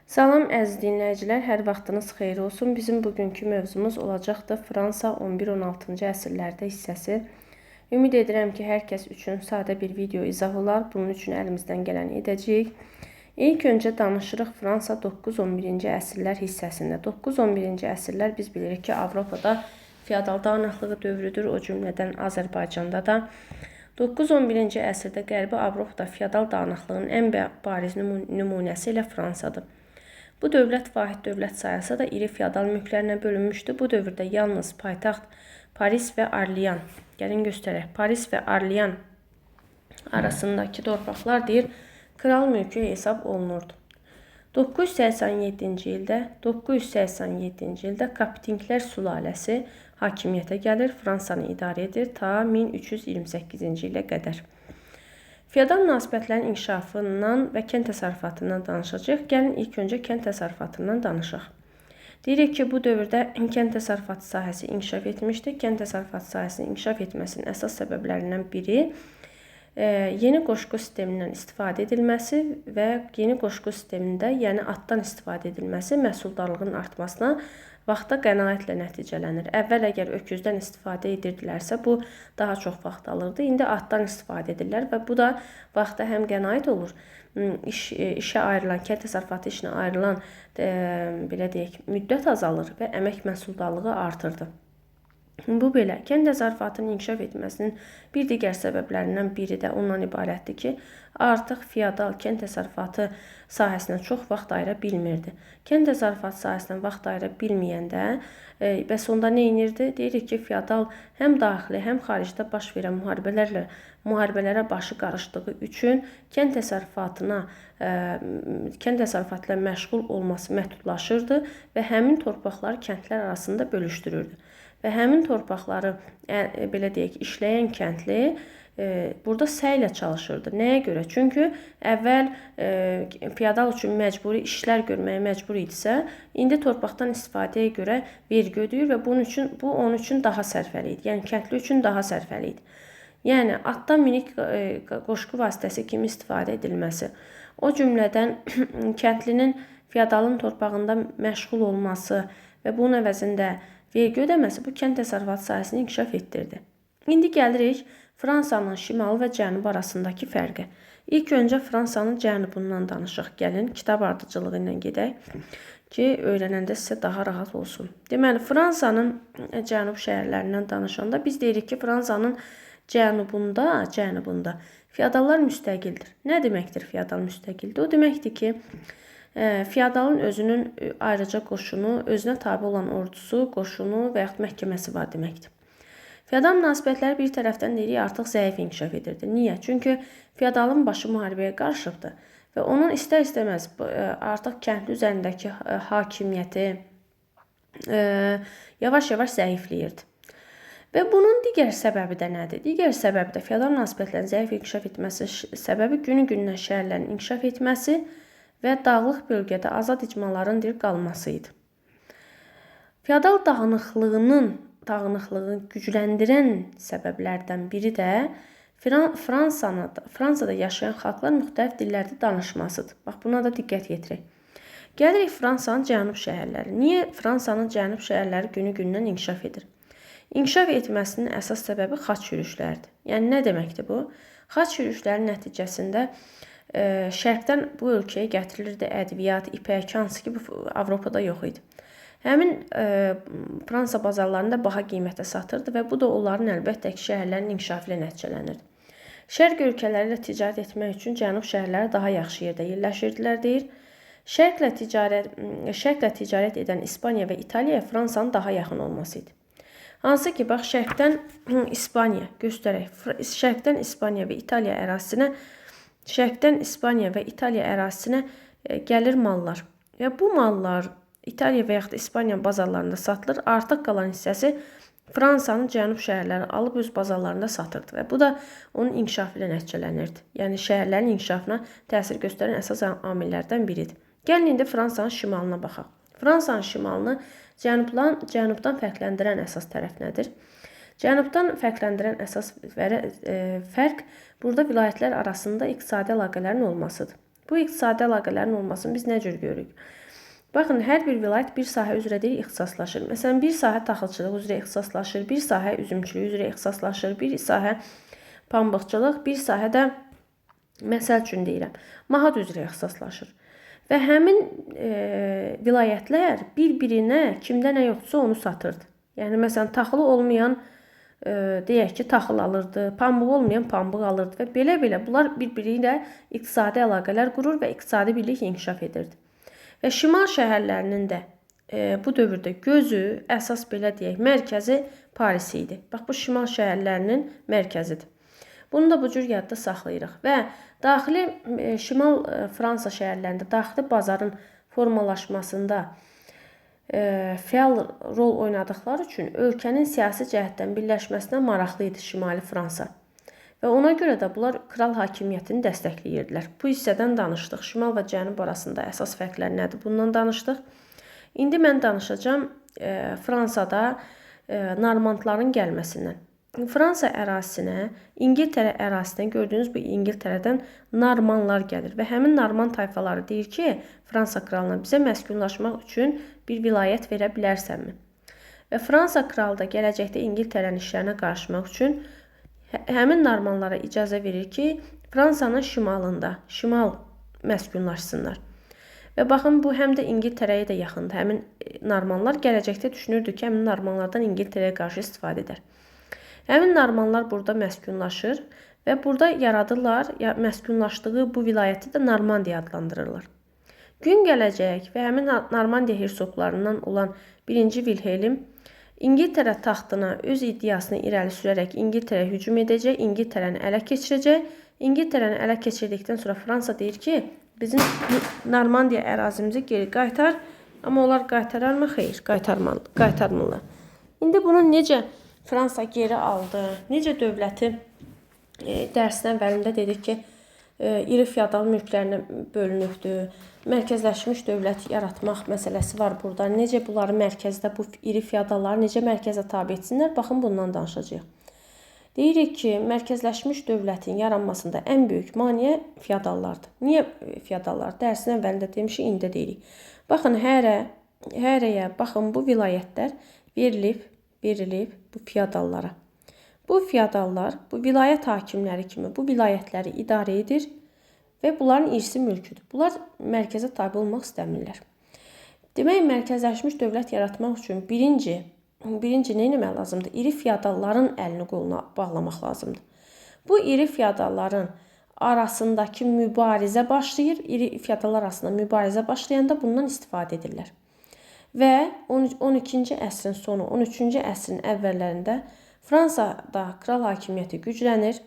Salam əziz dinləyicilər, hər vaxtınız xeyir olsun. Bizim bugünkü mövzumuz olacaqdır Fransa 11-16-cı əsrlərdə hissəsi. Ümid edirəm ki, hər kəs üçün sadə bir video izah olar. Bunun üçün əlimizdən gələni edəcəyik. İlk öncə danışırıq Fransa 9-11-ci əsrlər hissəsində. 9-11-ci əsrlər biz bilirik ki, Avropada feodal dağınıqlığı dövrüdür, o cümlədən Azərbaycanda da. 9-11-ci əsrdə Qərbi Avropada feodal dağınıqlığın ən bariz nümunəsi ilə Fransadır. Bu dövlət vahid dövlət sayılsa da iri feodal mülklərinə bölünmüşdü. Bu dövrdə yalnız paytaxt Paris və Orlean, gəlin göstərək, Paris və Orlean arasındakı torpaqlar deyir, kral mülkü hesab olunurdu. 987-ci ildə Kapetinglər sülaləsi hakimiyyətə gəlir, Fransanı idarə edir ta 1328-ci ilə qədər. Feodal münasibətlərin inkişafından və kənd təsərrüfatından danışacağıq. Gəlin ilk öncə kənd təsərrüfatından danışaq. Deyirik ki, bu dövrdə kənd təsərrüfatı sahəsi inkişaf etmişdi. Kənd təsərrüfatı sahəsinin inkişaf etməsinin əsas səbəblərindən biri yeni qoşqu sistemindən istifadə edilməsi və yeni qoşqu sistemində, yəni atdan istifadə edilməsi məhsuldarlığın artmasına vaxta qənaətlə nəticələnir. Əvvəl əgər öküzdən istifadə edirdilərsə, bu daha çox vaxt alırdı. İndi atdan istifadə edirlər və bu da vaxta həm qənaət olur. İşə ayrılan, kənd təsərrüfatı işinə ayrılan belə deyək, müddət azalır və əmək məhsuldarlığı artırdı. Bu belə, kənd təsərrüfatının inkişaf etməsinin bir digər səbəblərindən biri də ondan ibarətdir ki, artıq feodal kənd təsərrüfatı sahəsinə çox vaxt ayıra bilmirdi. Kənd təsərrüfatı sahəsinə vaxt ayıra bilməyəndə bəs onda nə edirdi? Deyirik ki, feodal həm daxili, həm xaricdə baş verən müharibələrə başı qarışdığı üçün kənd təsərrüfatı ilə məşğul olması məhdudlaşırdı və həmin torpaqları kəndlər arasında bölüşdürürdü. Və həmin torpaqları, belə deyək, işləyən kəndli burada səylə çalışırdı. Nəyə görə? Çünki əvvəl feodal üçün məcburi işlər görməyə məcbur idisə, indi torpaqdan istifadəyə görə vergi ödəyir və bu onun üçün daha sərfəli idi. Yəni kəndli üçün daha sərfəli idi. Yəni atdan minik qoşqu vasitəsi kimi istifadə edilməsi. O cümlədən kəndlinin feodalın torpağında məşğul olması və bunun əvəzində vergi ödəməsi bu kənd təsərrüfatı sahəsini inkişaf etdirdi. İndi gəlirik Fransanın şimalı və cənubu arasındakı fərqə. İlk öncə Fransanın cənubundan danışaq. Gəlin, kitab ardıcılığı ilə gedək ki, öyrənəndə sizə daha rahat olsun. Deməli, Fransanın cənub şəhərlərindən danışanda biz deyirik ki, Fransanın cənubunda feodallar müstəqildir. Nə deməkdir feodal müstəqildir? O deməkdir ki, feodalın özünün ayrıca qoşunu, özünə tabi olan ordusu, qoşunu və yaxud məhkəməsi var deməkdir. Feodal münasibətləri bir tərəfdən deyirik artıq zəif inkişaf edirdi. Niyə? Çünki feodalın başı müharibəyə qarışıbdı və onun istər-istəməz artıq kəndli üzərindəki hakimiyyəti yavaş-yavaş zəifləyirdi. Və bunun digər səbəbi də nədir? Digər səbəbi də feodal münasibətlərin zəif inkişaf etməsi səbəbi günü-gündən şəhərlərin inkişaf etməsi və dağlıq bölgədə azad icmaların qalması idi. Feodal dağınıqlığı gücləndirən səbəblərdən biri də Fransada yaşayan xalqlar müxtəlif dillərdə danışmasıdır. Bax, buna da diqqət yetirək. Gəlirik Fransanın cənub şəhərləri. Niyə Fransanın cənub şəhərləri günü-gündən inkişaf edir? İnkişaf etməsinin əsas səbəbi xaç yürüşləridir. Yəni, nə deməkdir bu? Xaç yürüşlərin nəticəsində şərqdən bu ölkəyə gətirilirdi ədviyyat, ipək, hansı ki, bu Avropada yox idi. Həmin Fransa bazarlarında baha qiymətə satırdı və bu da onların əlbəttə ki, şəhərlərin inkişafı ilə nəticələnirdi. Şərq ölkələri ilə ticarət etmək üçün cənub şəhərləri daha yaxşı yerdə yerləşirdilər, deyir. Şərqlə ticarət edən İspaniya və İtaliyaya Fransanın daha yaxın olması idi. Hansı ki, bax, şərqdən İspaniya, göstərək, şərqdən İspaniya və İtaliya ərazisinə gəlir mallar və bu mallar İtaliya və yaxud da İspaniya bazarlarında satılır. Artıq qalan hissəsi Fransanın cənub şəhərləri alıb öz bazarlarında satırdı və bu da onun inkişafı ilə nəticələnirdi. Yəni, şəhərlərin inkişafına təsir göstərən əsas amillərdən biridir. Gəlin, indi Fransanın şimalına baxaq. Fransanın şimalını cənubdan fərqləndirən əsas tərəf nədir? Cənubdan fərqləndirən əsas fərq burada vilayətlər arasında iqtisadi əlaqələrin olmasıdır. Bu iqtisadi əlaqələrin olmasını biz nə cür görürük? Baxın, hər bir vilayət bir sahə üzrə deyil, ixtisaslaşır. Məsələn, bir sahə taxılçılıq üzrə ixtisaslaşır, bir sahə üzümçülük üzrə ixtisaslaşır, bir sahə pambıqçılıq, bir sahə də, məsəl üçün deyirəm, mahad üzrə ixtisaslaşır. Və həmin vilayətlər bir-birinə kimdə nə yoxdursa onu satırdı. Yəni, məsələn, taxılı olmayan, deyək ki, taxıl alırdı, pambığı olmayan pambıq alırdı və belə-belə bunlar bir-biri ilə iqtisadi əlaqələr qurur və iqtisadi birlik inkişaf edirdi. Və şimal şəhərlərinin də bu dövrdə gözü, əsas belə deyək, mərkəzi Paris idi. Bax, bu şimal şəhərlərinin mərkəzidir. Bunu da bu cür yadda saxlayırıq. Və daxili şimal Fransa şəhərlərində daxili bazarın formalaşmasında fəal rol oynadıqları üçün ölkənin siyasi cəhətdən birləşməsinə maraqlı idi Şimali Fransa. Və ona görə də bunlar kral hakimiyyətini dəstəkləyirdilər. Bu hissədən danışdıq. Şimal və cənub arasında əsas fərqlər nədir? Bundan danışdıq. İndi mən danışacağım Fransada Normandların gəlməsindən. Fransa ərazisinə, İngiltərə ərazisinə, gördüyünüz bu İngiltərədən Normanlar gəlir və həmin Norman tayfaları deyir ki, Fransa kralına bizə məskunlaşmaq üçün bir vilayət verə bilərsənmi? Və Fransa kralı da gələcəkdə İngiltərənin işlərinə qarışmaq üçün həmin Normanlara icazə verir ki, Fransanın şimalında, şimal məskunlaşsınlar. Və baxın, bu həm də İngiltərəyə də yaxındır. Həmin Normanlar gələcəkdə düşünürdü ki, həmin Normanlardan İngiltərəyə qarşı istifadə edər. Həmin Normanlar burada məskunlaşır və burada yaradırlar, məskunlaşdığı bu vilayəti də Normandiya adlandırırlar. Gün gələcək və həmin Normandiya hersoqlarından olan 1-ci Vilhelm İngiltərə taxtına öz iddiasını irəli sürərək İngiltərəyə hücum edəcək, İngiltərəni ələ keçirəcək. İngiltərəni ələ keçirdikdən sonra Fransa deyir ki, bizim Normandiya ərazimizi geri qaytar. Amma onlar qaytararmı? Xeyr, qaytarmırlar. İndi bunu necə Fransa geri aldı? Necə dövləti dərsin əvvəlində dedik ki, iri feodal mülklərinə bölünübdür. Mərkəzləşmiş dövlət yaratmaq məsələsi var burada. Necə bunları mərkəzdə, bu iri feodalları necə mərkəzə tabi etsinlər? Baxın, bundan danışacağıq. Deyirik ki, mərkəzləşmiş dövlətin yaranmasında ən böyük maneə feodallardır. Niyə feodallar? Dərsin əvvəlində demişik, indi deyirik. Baxın, hərəyə, baxın, bu vilayətlər verilib bu feodallara. Bu feodallar, bu vilayət hakimləri kimi bu vilayətləri idarə edir və bunların irsi mülküdür. Bunlar mərkəzə tabi olmaq istəmirlər. Demək, mərkəzləşmiş dövlət yaratmaq üçün birinci nə etmək lazımdır? İri feodalların əlini qoluna bağlamaq lazımdır. Bu iri feodalların arasındakı mübarizə başlayır. İri feodallar arasında mübarizə başlayanda bundan istifadə edirlər. Və 12-ci əsrin sonu, 13-cü əsrin əvvəllərində Fransada kral hakimiyyəti güclənir.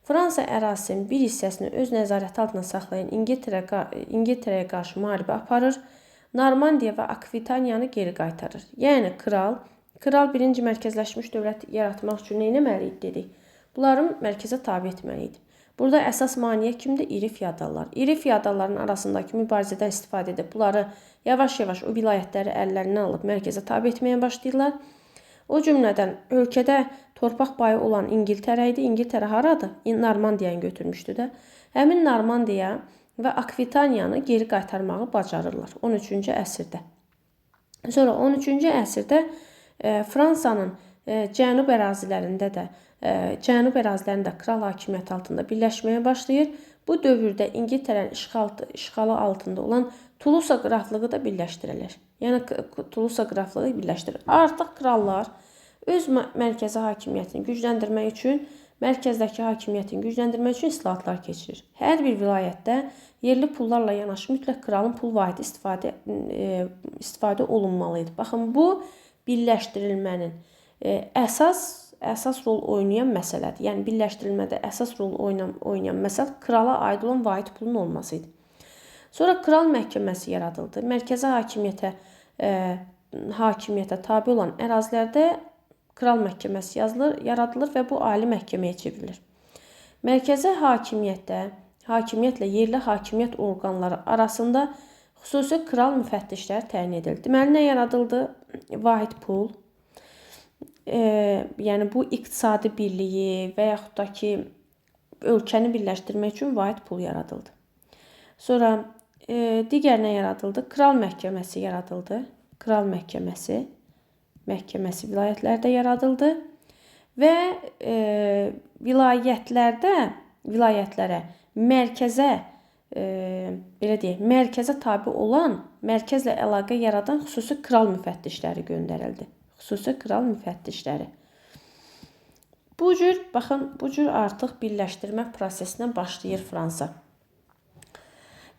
Fransa ərazisinin bir hissəsini öz nəzarəti altına saxlayan İngiltərəyə qarşı müharibə aparır. Normandiya və Akvitaniyanı geri qaytarır. Yəni kral birinci mərkəzləşmiş dövlət yaratmaq üçün nə etməli idi dedik? Bunların mərkəzə tabi etməli idi. Burada əsas maneə kimdir? İri feodallar. İri feodalların arasındakı mübarizədən istifadə edib bunları yavaş-yavaş o vilayətləri əllərindən alıb mərkəzə tabi etməyə başlayırlar. O cümlədən ölkədə torpaq payı olan İngiltərə idi. İngiltərə haradır? Normandiyanı götürmüşdü də. Həmin Normandiya və Akvitaniyanı geri qaytarmağı bacarırlar 13-cü əsrdə. Sonra 13-cü əsrdə Fransanın cənub ərazilərində kral hakimiyyəti altında birləşməyə başlayır. Bu dövrdə İngiltərənin işğalı altında olan Tulusa qraflığı da birləşdirilir. Yəni Tulusa qraflığı birləşdirilir. Artıq krallar öz mərkəzi hakimiyyətini gücləndirmək üçün, mərkəzdəki hakimiyyətini gücləndirmək üçün islahatlar keçirir. Hər bir vilayətdə yerli pullarla yanaşı mütləq kralın pul vahidi istifadə olunmalıydı. Baxın, bu birləşdirilmənin əsas rol oynayan məsələdir. Yəni birləşdirilmədə əsas rol oynayan məsələ krala aid olan vahid pulun olması idi. Sonra kral məhkəməsi yaradıldı. Mərkəzi hakimiyyətə tabi olan ərazilərdə kral məhkəməsi yaradılır və bu ali məhkəməyə çevrilir. Mərkəzi hakimiyyətlə yerli hakimiyyət orqanları arasında xüsusi kral müfəttişlər təyin edildi. Deməli, nə yaradıldı? Vahid pul. Yəni bu iqtisadi birliyi və yaxud da ki ölkəni birləşdirmək üçün vahid pul yaradıldı. Sonra digər nə yaradıldı? Kral məhkəməsi yaradıldı. Kral məhkəməsi vilayətlərdə yaradıldı və vilayətlərə mərkəzə belə deyək, mərkəzə tabe olan, mərkəzlə əlaqə yaradan xüsusi kral müfəttişləri göndərildi. Xüsusi kral müfəttişləri. Bu cür artıq birləşdirmə prosesinə başlayır Fransa.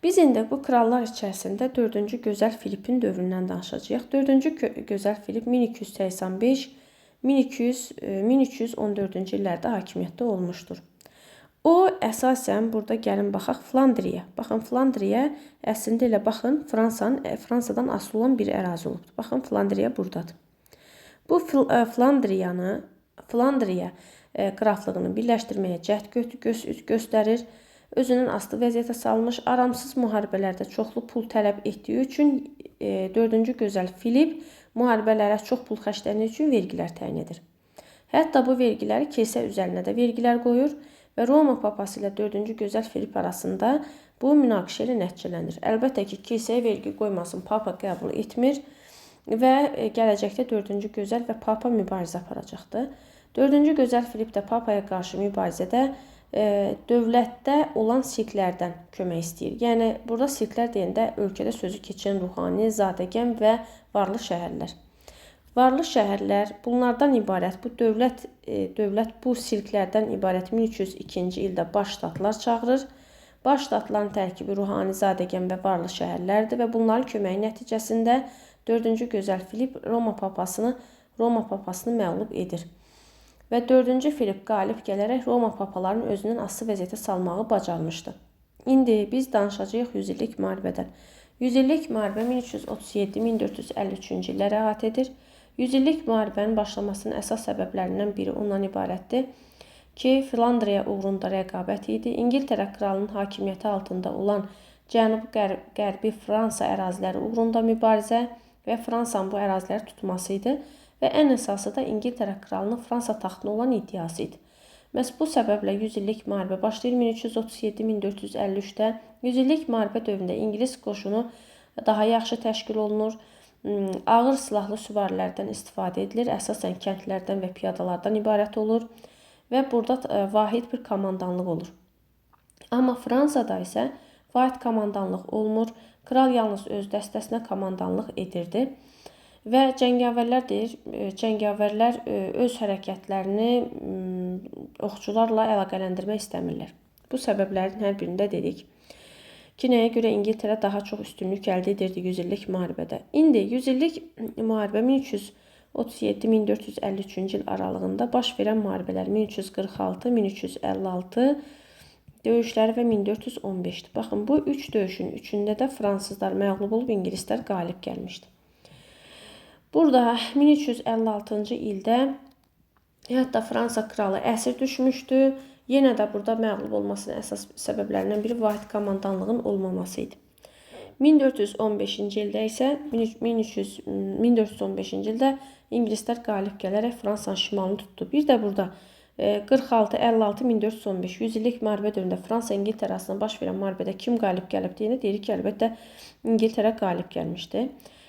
Biz indi bu krallar içərisində 4-cü Gözəl Filipin dövründən danışacağıq. 4-cü Gözəl Filip 1285-1314-cü illərdə hakimiyyətdə olmuşdur. O, əsasən burada gəlin baxaq Flandriya. Baxın, Flandriya əslində elə baxın, Fransadan asılı olan bir ərazi olubdur. Baxın, Flandriya buradadır. Bu Flandriya qraflığını birləşdirməyə cəhd göstərir. Özünün asılı vəziyyətə salmış, aramsız müharibələrdə çoxlu pul tələb etdiyi üçün 4-cü Gözəl Filip müharibələrə çox pul xərcləndiyi üçün vergilər təyin edir. Hətta bu vergiləri kilsə üzərinə də vergilər qoyur və Roma papası ilə 4-cü Gözəl Filip arasında bu münaqişə ilə nəticələnir. Əlbəttə ki, kilsəyə vergi qoymasın papa qəbul etmir və gələcəkdə 4-cü Gözəl və papa mübarizə aparacaqdır. 4-cü Gözəl Filip də papaya qarşı mübarizədə dövlətdə olan sirklərdən kömək istəyir. Yəni, burada sirklər deyəndə ölkədə sözü keçən ruhani, zadəgən və varlı şəhərlər. Varlı şəhərlər bunlardan ibarət, bu dövlət bu sirklərdən ibarət 1302-ci ildə baş ştatlar çağırır. Baş ştatların tərkibi ruhani, zadəgən və varlı şəhərlərdir və bunların köməyi nəticəsində 4-cü Gözəl Filip Roma papasını məğlub edir. Və 4-cü Filip qalib gələrək Roma papalarının özünün asılı vəziyyətə salmağı bacarmışdı. İndi biz danışacağıq 100 illik müharibədən. 100 illik müharibə 1337-1453-cü illəri əhatə edir. 100 illik müharibənin başlamasının əsas səbəblərindən biri ondan ibarətdir ki, Flandriya uğrunda rəqabət idi. İngiltərə kralının hakimiyyəti altında olan Cənubi-Qərbi Fransa əraziləri uğrunda mübarizə və Fransanın bu əraziləri tutması idi. Və ən əsası da İngiltərə kralının Fransa taxtına olan iddiası idi. Məhz bu səbəblə 100 illik müharibə başlayır 1337-1453-də. 100 illik müharibə dövründə İngilis qoşunu daha yaxşı təşkil olunur. Ağır silahlı süvarilərdən istifadə edilir. Əsasən kəndlərdən və piyadalardan ibarət olur. Və burada vahid bir komandanlıq olur. Amma Fransada isə vahid komandanlıq olmur. Kral yalnız öz dəstəsinə komandanlıq edirdi. Və cəngavərlər öz hərəkətlərini oxçularla əlaqələndirmək istəmirlər. Bu səbəblərin hər birində dedik ki, nəyə görə İngiltərə daha çox üstünlük əldə edirdi 100 illik müharibədə. İndi 100 illik müharibə 1337-1453-cü il aralığında baş verən müharibələr 1346-1356 döyüşləri və 1415-dir. Baxın, bu üç döyüşün üçündə də fransızlar məğlub olub, ingilislər qalib gəlmişdi. Burada 1356-cı ildə hətta Fransa kralı əsir düşmüşdü. Yenə də burada məğlub olmasının əsas səbəblərindən biri vahid komandanlığın olmaması idi. 1415-ci ildə isə 1415-ci ildə ingilislər qalib gələrək Fransanın şimalını tutdu. Bir də burada 46-56-1415 100 illik müharibə dövründə Fransa İngiltərə arasında baş verən müharibədə kim qalib gəlib deyəndə deyirik ki, əlbəttə İngiltərə qalib gəlmişdi.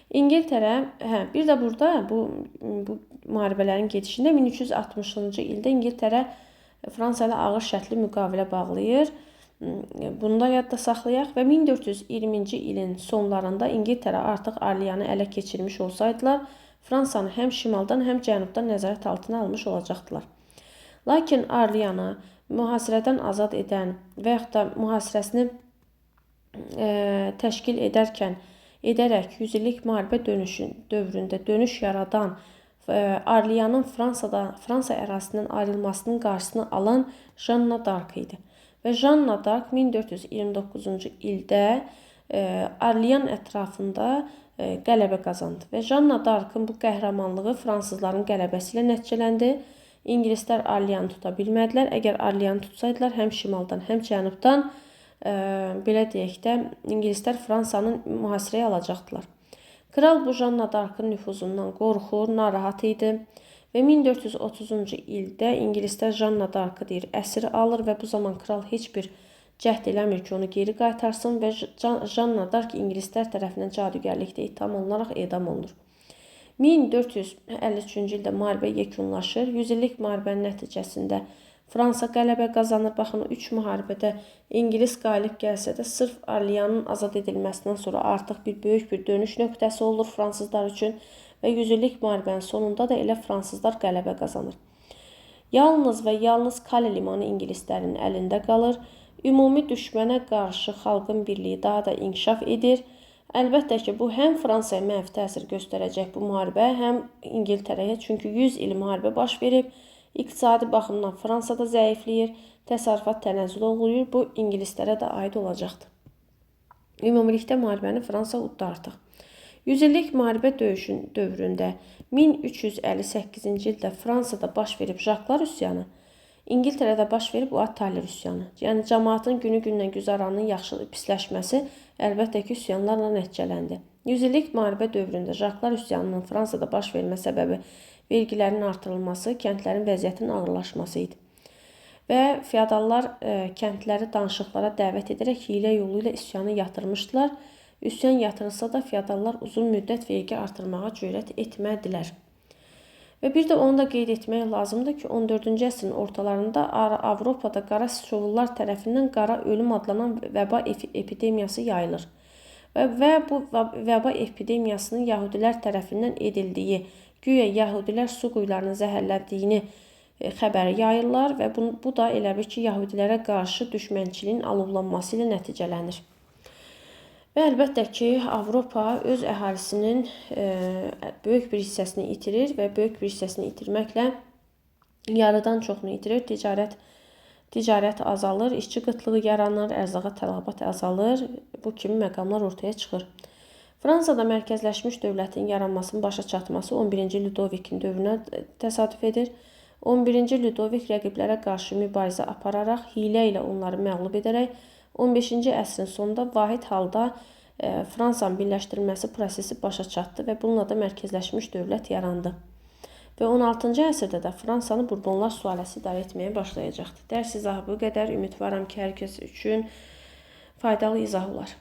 İngiltərə, bir də burada bu müharibələrin gedişində 1360-cı ildə İngiltərə Fransa ilə ağır şərtli müqavilə bağlayır. Bunu da yadda saxlayaq və 1420-ci ilin sonlarında İngiltərə artıq Arliyanı ələ keçirmiş olsaydılar, Fransanı həm şimaldan, həm cənubdan nəzarət altına almış olacaqdılar. Lakin Arliyanı mühasirədən azad edən və yaxud da mühasirəsini təşkil edərək 100 illik müharibə dövründə dönüş yaradan Arliyanın Fransa ərazisindən ayrılmasının qarşısını alan Janna d'Arc idi. Və Janna d'Arc 1429-cu ildə Arliyan ətrafında qələbə qazandı. Və Janna d'Arc'ın bu qəhrəmanlığı fransızların qələbəsi ilə nəticələndi. İngilislər Arliyanı tuta bilmədilər. Əgər Arliyanı tutsaydılar, həm şimaldan, həm cənubdan belə deyək də ingilislər Fransanın mühasirəyə alacaqdılar. Kral bu Janna d'Arc'ın nüfuzundan qorxur, narahat idi və 1430-cu ildə ingilislər Janna d'Arc'ı əsir alır və bu zaman kral heç bir cəhd eləmir ki, onu geri qaytarsın və Janna Dark ingilislər tərəfindən cadugərlikdə ittiham olunaraq edam olunur. 1453-cü ildə müharibə yekunlaşır. 100 illik müharibənin nəticəsində Fransa qələbə qazanır. Baxın, 3 müharibədə İngilis qalib gəlsə də sırf Orleanın azad edilməsindən sonra artıq böyük bir dönüş nöqtəsi olur fransızlar üçün və 100 illik müharibənin sonunda da elə fransızlar qələbə qazanır. Yalnız və yalnız Kale limanı ingilislərin əlində qalır. Ümumi düşmənə qarşı xalqın birliyi daha da inkişaf edir. Əlbəttə ki, bu həm Fransaya mənfi təsir göstərəcək bu müharibə, həm İngiltərəyə, çünki 100 il müharibə baş verib. İqtisadi baxımdan Fransada zəifləyir, təsərrüfat tənəzzül uğrayır. Bu ingilislərə də aid olacaqdır. Ümumilikdə müharibəni Fransa uddu artıq. 100 illik müharibə dövründə 1358-ci ildə Fransada baş verib Jaklar üsyanı, İngiltərədə baş verib Attalyer üsyanı. Yəni cəmaatın günü-gündən güzaranının pisləşməsi əlbəttə ki, üsyanlarla nəticələndi. 100 illik müharibə dövründə Jaklar üsyanının Fransada baş vermə səbəbi vergilərin artırılması, kəndlərin vəziyyətinin ağırlaşması idi. Və feodallar kəndləri danışıqlara dəvət edərək hiylə yolu ilə üsyanı yatırmışdılar. Üsyan yatırılsa da feodallar uzun müddət vergi artırmağa cürət etmədilər. Və bir də onu da qeyd etmək lazımdır ki, 14-cü əsrin ortalarında Avropada qara siçovullar tərəfindən qara ölüm adlanan vəba epidemiyası yayılır. Və bu vəba epidemiyasının yahudilər tərəfindən edildiyi, güya yahudilər su quyularını zəhərlədiyini xəbəri yayırlar və bu da elə bir ki, yahudilərə qarşı düşmənçiliyin alovlanması ilə nəticələnir. Və əlbəttə ki, Avropa öz əhalisinin böyük bir hissəsini itirir və böyük bir hissəsini itirməklə yarıdan çoxunu itirir. Ticarət azalır, işçi qıtlığı yaranır, ərzağa tələbat azalır. Bu kimi məqamlar ortaya çıxır. Fransada mərkəzləşmiş dövlətin yaranmasının başa çatması 11-ci Ludovikin dövrünə təsadüf edir. 11-ci Ludovik rəqiblərə qarşı mübarizə apararaq, hilə ilə onları məğlub edərək 15-ci əsrin sonunda vahid halda Fransanın birləşdirilməsi prosesi başa çatdı və bununla da mərkəzləşmiş dövlət yarandı. Və 16-cı əsrdə də Fransanı Burbonlar sülaləsi idarə etməyə başlayacaqdı. Dərs izahı bu qədər. Ümidvaram ki, hər kəs üçün faydalı izah olar.